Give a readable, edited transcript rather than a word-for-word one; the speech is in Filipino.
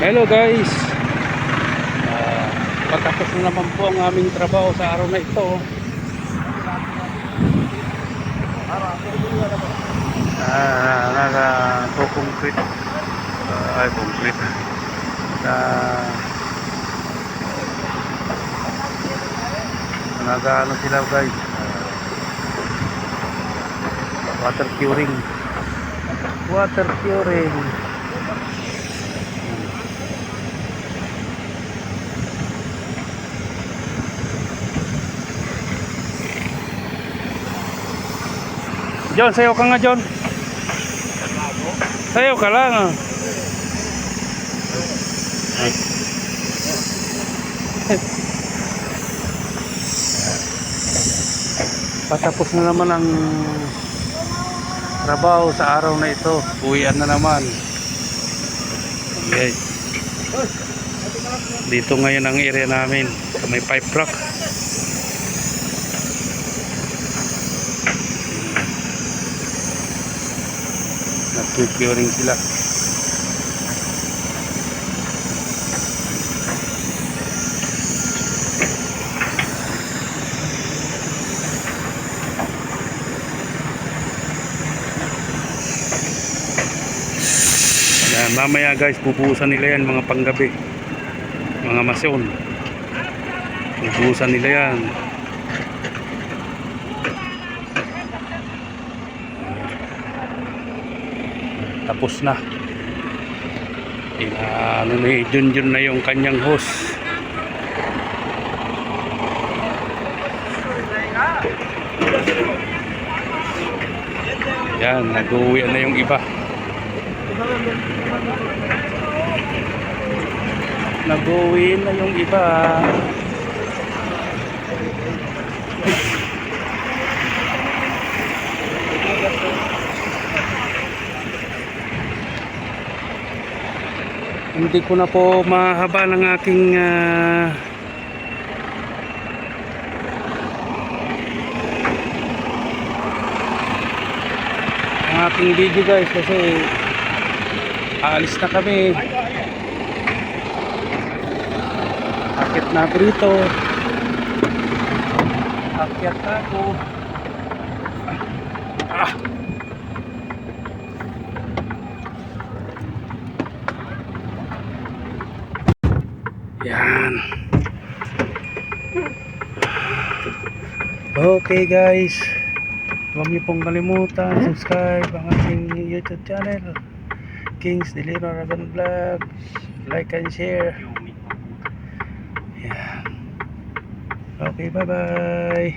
Hello guys, patapos na naman po ang aming trabaho sa araw na ito. Naka-concrete concrete nag-ano sila guys, water curing. John, sayo ka nga John. Sayo ka lang ah. Patapos na naman ang trabaho sa araw na ito. Uwian na naman. Okay. Dito ngayon ang area namin sa may pipe rock. Nag-curing sila. Yan, mamaya guys, bubuhusan nila yan mga panggabi, mga masyon. Bubuhusan nila yan. Tapos na. Ano na Junjun na yung kanyang hose. Yan, nag-uwi na yung iba. Nag-uwi na yung iba. Hindi ko na po mahaba ng aking video guys, kasi aalis na kami. Akit na ako rito. Akyat na ako. Yan. Okay guys, huwag niyo pong kalimutan subscribe ang aking YouTube channel, Kings Delino Aragon Vlog. Like and share. Yan. Okay, bye bye.